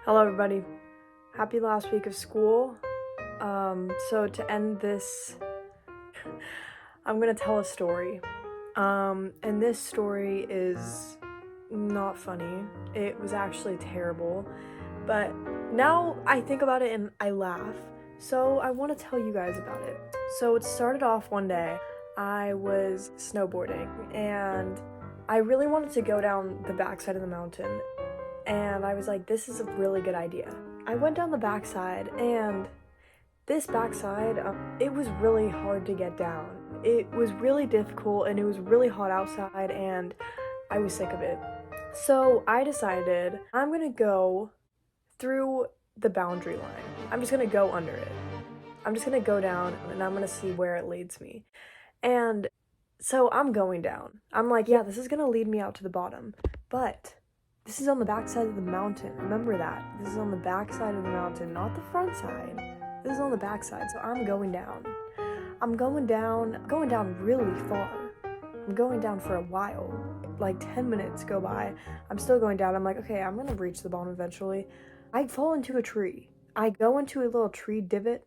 Hello everybody. Happy last week of school. So to end this, I'm gonna tell a story. And this story is not funny. It was actually terrible. But now I think about it and I laugh. So I want to tell you guys about it. So it started off one day. I was snowboarding and I really wanted to go down the backside of the mountain. And I was like, this is a really good idea. I went down the backside, and this backside, it was really hard to get down. It was really difficult, and it was really hot outside, and I was sick of it. So I decided I'm gonna go through the boundary line. I'm just gonna go under it. I'm just gonna go down, and I'm gonna see where it leads me. And so I'm going down. I'm like, yeah, this is gonna lead me out to the bottom, but this is on the backside of the mountain. Remember that. This is on the backside of the mountain, not the front side. This is on the backside. So I'm going down. I'm going down really far. I'm going down for a while. Like 10 minutes go by. I'm still going down. I'm like, okay, I'm gonna reach the bottom eventually. I fall into a tree. I go into a little tree divot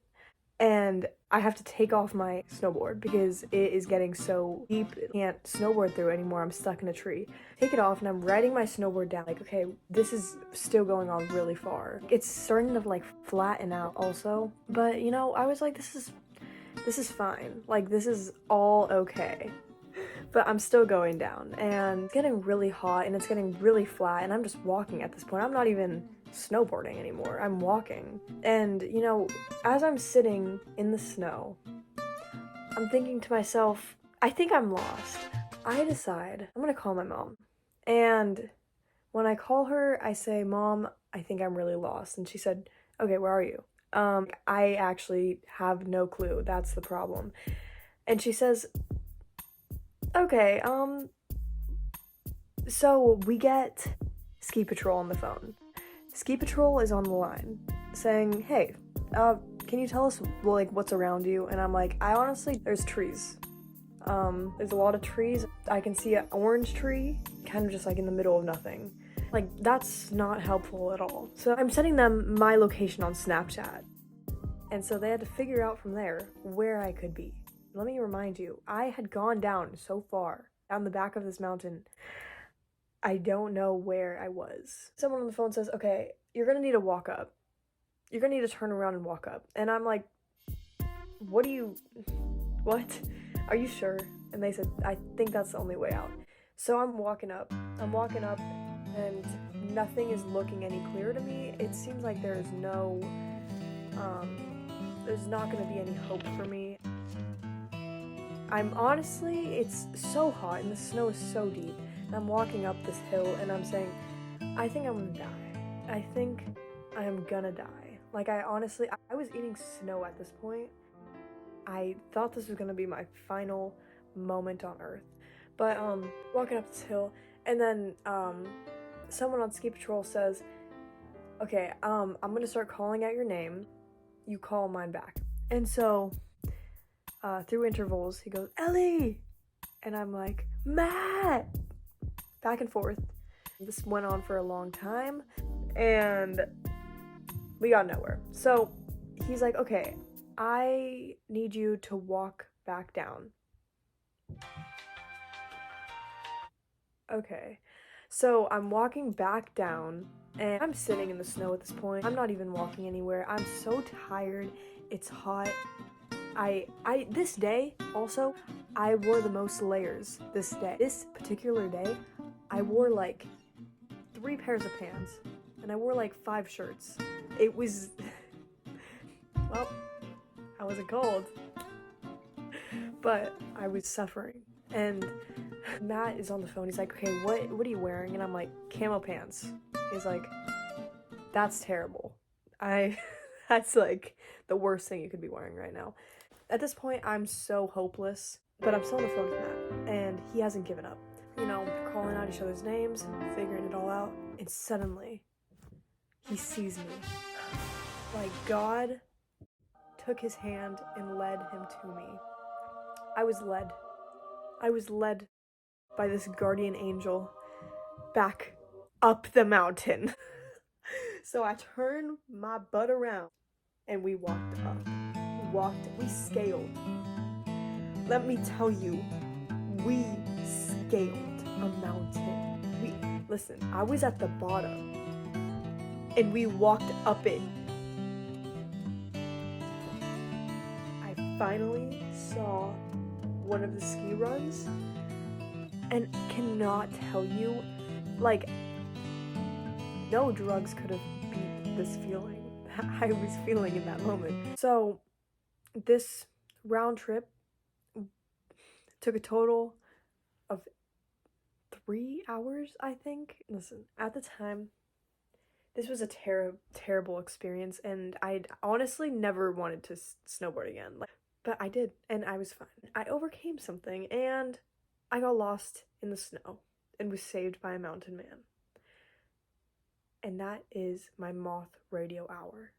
and I have to take off my snowboard because it is getting so deep, I can't snowboard through anymore. I'm stuck in a tree. Take it off and I'm riding my snowboard down. Like, okay, this is still going on really far. It's starting to like flatten out also. But you know, I was like, this is fine. Like, this is all okay. But I'm still going down and it's getting really hot and it's getting really flat and I'm just walking at this point. I'm not even snowboarding anymore. I'm walking. And you know, as I'm sitting in the snow, I'm thinking to myself, I think I'm lost. I decide I'm gonna call my mom. And when I call her, I say, Mom, I think I'm really lost. And she said, okay, where are you? I actually have no clue. That's the problem. And she says, okay, so we get Ski Patrol on the phone. Ski Patrol is on the line saying, hey, can you tell us like what's around you? And I'm like, there's trees. There's a lot of trees. I can see an orange tree kind of just like in the middle of nothing. Like, that's not helpful at all. So I'm sending them my location on Snapchat. And so they had to figure out from there where I could be. Let me remind you, I had gone down so far, down the back of this mountain. I don't know where I was. Someone on the phone says, okay, you're gonna need to walk up. You're gonna need to turn around and walk up. And I'm like, what? Are you sure? And they said, I think that's the only way out. So I'm walking up, and nothing is looking any clearer to me. It seems like there's not gonna be any hope for me. It's so hot and the snow is so deep. And I'm walking up this hill and I'm saying, I think I'm gonna die. I think I am gonna die. Like, I was eating snow at this point. I thought this was gonna be my final moment on Earth. But, walking up this hill, and then, someone on Ski Patrol says, okay, I'm gonna start calling out your name. You call mine back. And so, through intervals, he goes, Ellie! And I'm like, Matt! Back and forth. This went on for a long time, and we got nowhere. So he's like, okay, I need you to walk back down. Okay. So I'm walking back down, and I'm sitting in the snow at this point. I'm not even walking anywhere. I'm so tired. It's hot. This day, also, I wore the most layers this day. This particular day, I wore like 3 pairs of pants, and I wore like 5 shirts. It was, well, I wasn't cold, but I was suffering. And Matt is on the phone. He's like, okay, what are you wearing? And I'm like, camo pants. He's like, that's terrible. That's like the worst thing you could be wearing right now. At this point, I'm so hopeless, but I'm still on the phone with Matt, and he hasn't given up. You know, calling out each other's names, figuring it all out, and suddenly, he sees me. Like, God took his hand and led him to me. I was led by this guardian angel back up the mountain. So I turned my butt around and we walked up. We scaled. Let me tell you, we scaled a mountain. Listen, I was at the bottom and we walked up it. I finally saw one of the ski runs and cannot tell you, like, no drugs could have beat this feeling that I was feeling in that moment. So this round trip took a total of 3 hours, I think. Listen, at the time, this was a terrible experience, and I'd honestly never wanted to snowboard again. But I did, and I was fine. I overcame something, and I got lost in the snow and was saved by a mountain man. And that is my moth radio hour.